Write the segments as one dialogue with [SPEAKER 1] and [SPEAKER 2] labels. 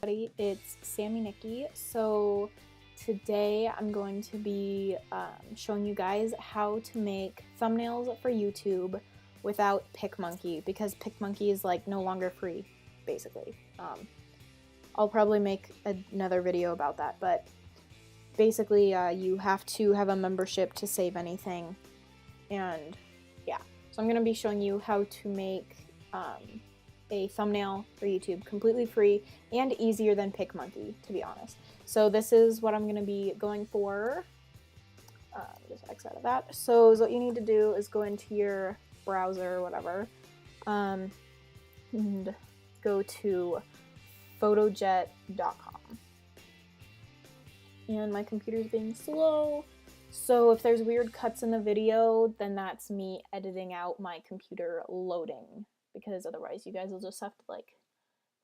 [SPEAKER 1] It's Sammy Nikki. So today I'm going to be showing you guys how to make thumbnails for YouTube without Picmonkey, because Picmonkey is like no longer free, basically. I'll probably make another video about that, but basically you have to have a membership to save anything, and yeah. So I'm going to be showing you how to make a thumbnail for YouTube completely free and easier than Picmonkey, to be honest. So this is what I'm going to be going for. Just X out of that. So what you need to do is go into your browser or whatever, and go to Fotojet.com. And my computer's being slow, so if there's weird cuts in the video, then that's me editing out my computer loading, because otherwise you guys will just have to like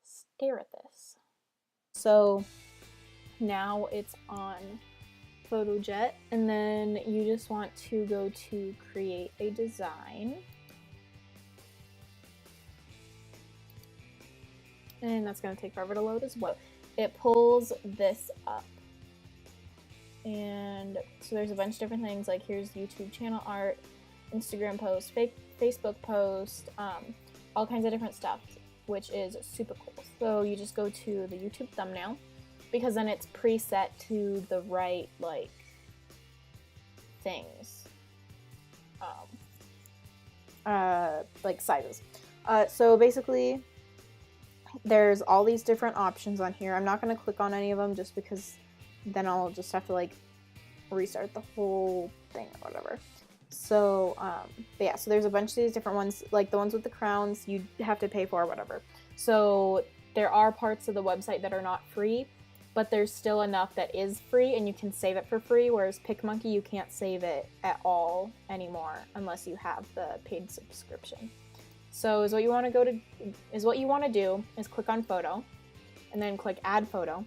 [SPEAKER 1] stare at this. So now it's on Fotojet, and then you just want to go to create a design, and that's going to take forever to load as well. It pulls this up, and so there's a bunch of different things, like here's YouTube channel art, Instagram post, Facebook post, all kinds of different stuff, which is super cool. So you just go to the YouTube thumbnail, because then it's preset to the right like things, like sizes. So basically there's all these different options on here. I'm not going to click on any of them just because then I'll just have to like restart the whole thing or whatever. So but yeah, so there's a bunch of these different ones, like the ones with the crowns you have to pay for or whatever. So there are parts of the website that are not free, but there's still enough that is free and you can save it for free, whereas Picmonkey you can't save it at all anymore unless you have the paid subscription. So what you want to do is click on photo and then click add photo,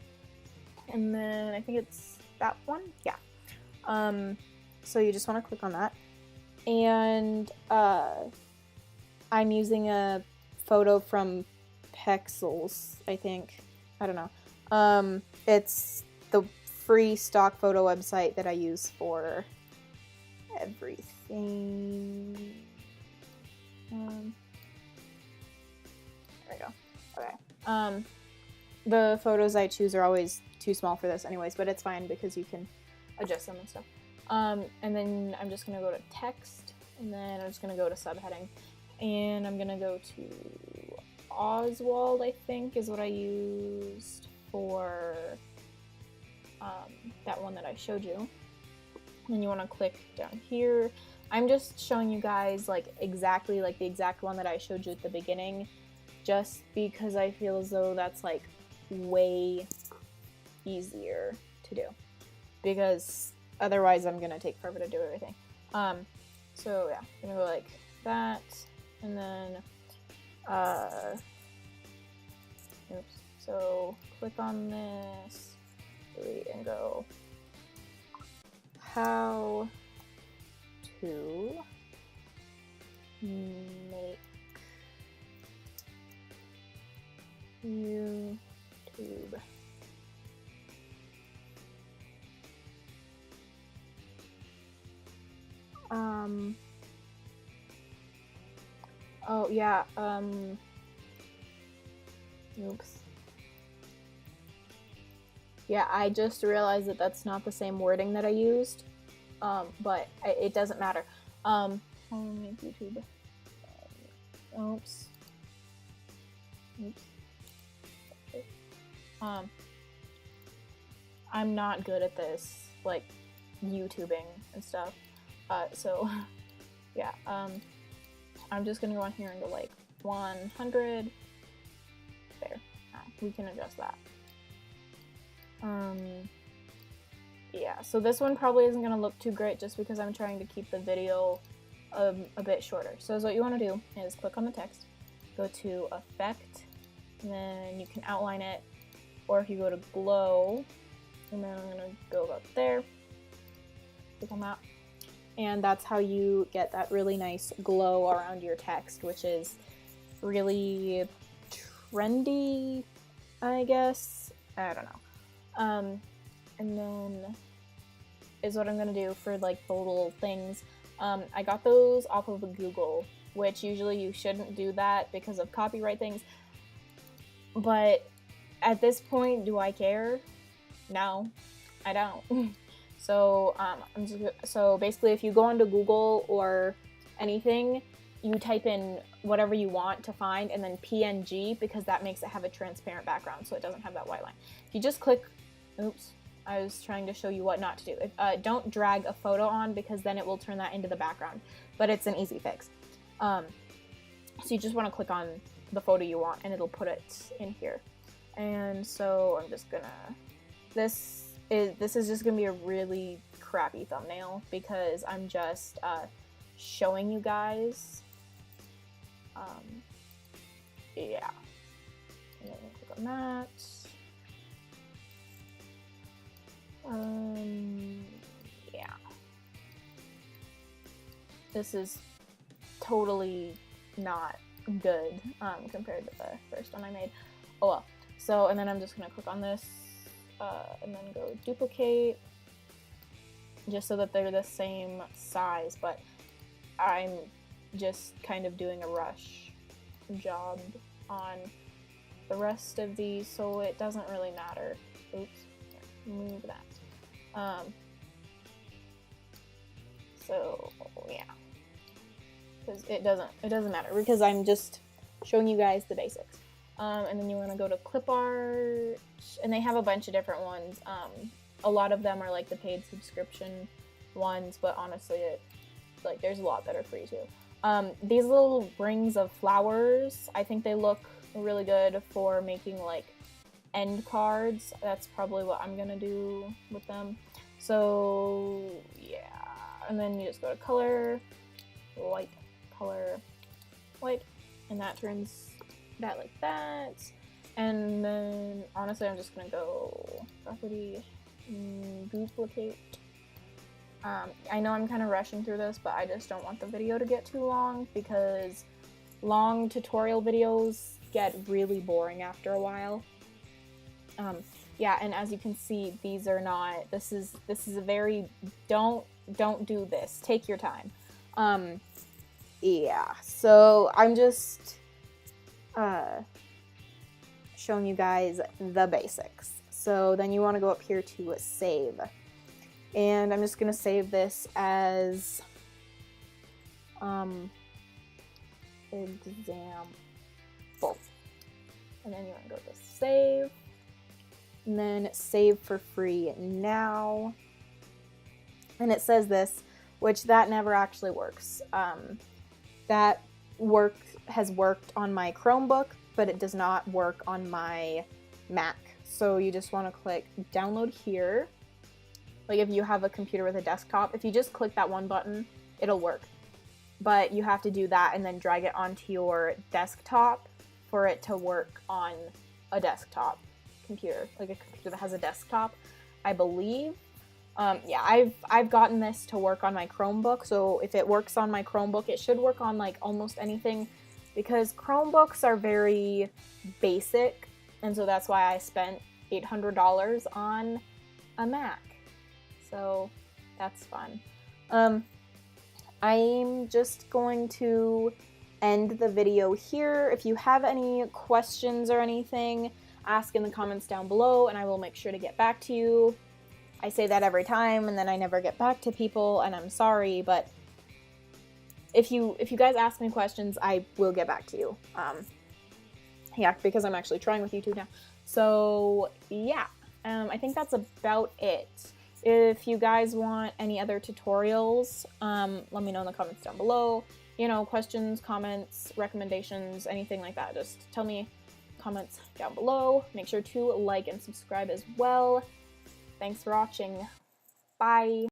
[SPEAKER 1] and then I think it's that one, yeah. So you just want to click on that, and I'm using a photo from Pexels, I think. I don't know. It's the free stock photo website that I use for everything. There we go. Okay. The photos I choose are always too small for this anyways, but it's fine because you can adjust them and stuff. And then I'm just gonna go to text, and then I'm just gonna go to subheading, and I'm gonna go to Oswald, I think is what I used for that one that I showed you. Then you want to click down here. I'm just showing you guys like exactly like the exact one that I showed you at the beginning, just because I feel as though that's like way easier to do, because otherwise I'm gonna take forever to do everything. So yeah, I'm gonna go like that, and then oops, so click on this, and go how to make YouTube oh yeah, oops. Yeah, I just realized that that's not the same wording that I used, but it doesn't matter. How to make YouTube. Oops. Oops. Okay. I'm not good at this, like YouTubing and stuff. So yeah, I'm just gonna go on here and go like 100. There. We can adjust that. Yeah, so this one probably isn't going to look too great just because I'm trying to keep the video a bit shorter. So what you want to do is click on the text, go to Effect, and then you can outline it, or if you go to Glow, and then I'm going to go about there, click on that, and that's how you get that really nice glow around your text, which is really trendy I guess. I don't know. And then is what I'm gonna do for like the little things. I got those off of Google, which usually you shouldn't do that because of copyright things. But at this point, do I care? No, I don't. So so basically, if you go onto Google or anything, you type in whatever you want to find, and then PNG, because that makes it have a transparent background, so it doesn't have that white line. If you just click, oops, I was trying to show you what not to do. Don't drag a photo on, because then it will turn that into the background, but it's an easy fix. So you just want to click on the photo you want, and it'll put it in here. And so I'm just gonna, this is just gonna be a really crappy thumbnail, because I'm just showing you guys. Yeah. And then click on that. Yeah. This is totally not good compared to the first one I made. Oh well. So, and then I'm just gonna click on this and then go duplicate, just so that they're the same size, but I'm just kind of doing a rush job on the rest of these, so it doesn't really matter. Oops, move that. So yeah, because it doesn't matter, because I'm just showing you guys the basics. And then you want to go to clip art, and they have a bunch of different ones. A lot of them are like the paid subscription ones, but honestly, there's a lot that are free too. These little rings of flowers, I think they look really good for making like end cards. That's probably what I'm gonna do with them. So yeah, and then you just go to color, white, color, white, and that turns that like that. And then honestly, I'm just gonna go property, duplicate. I know I'm kind of rushing through this, but I just don't want the video to get too long, because long tutorial videos get really boring after a while. Yeah, and as you can see, these are not, this is a very, don't do this, take your time. Yeah, so I'm just showing you guys the basics. So then you want to go up here to save, and I'm just gonna save this as example, and then you want to go to save, and then save for free now. And it says this, which that never actually works. That has worked on my Chromebook, but it does not work on my Mac. So you just want to click download here. Like if you have a computer with a desktop, if you just click that one button, it'll work. But you have to do that and then drag it onto your desktop for it to work on a desktop computer, like a computer that has a desktop, I believe. Yeah, I've gotten this to work on my Chromebook, so if it works on my Chromebook, it should work on like almost anything, because Chromebooks are very basic, and so that's why I spent $800 on a Mac. So that's fun. I'm just going to end the video here. If you have any questions or anything, ask in the comments down below, and I will make sure to get back to you. I say that every time, and then I never get back to people, and I'm sorry, but if you guys ask me questions, I will get back to you. Yeah, because I'm actually trying with YouTube now. So yeah, I think that's about it. If you guys want any other tutorials, let me know in the comments down below. You know, questions, comments, recommendations, anything like that. Just tell me, comments down below. Make sure to like and subscribe as well. Thanks for watching. Bye.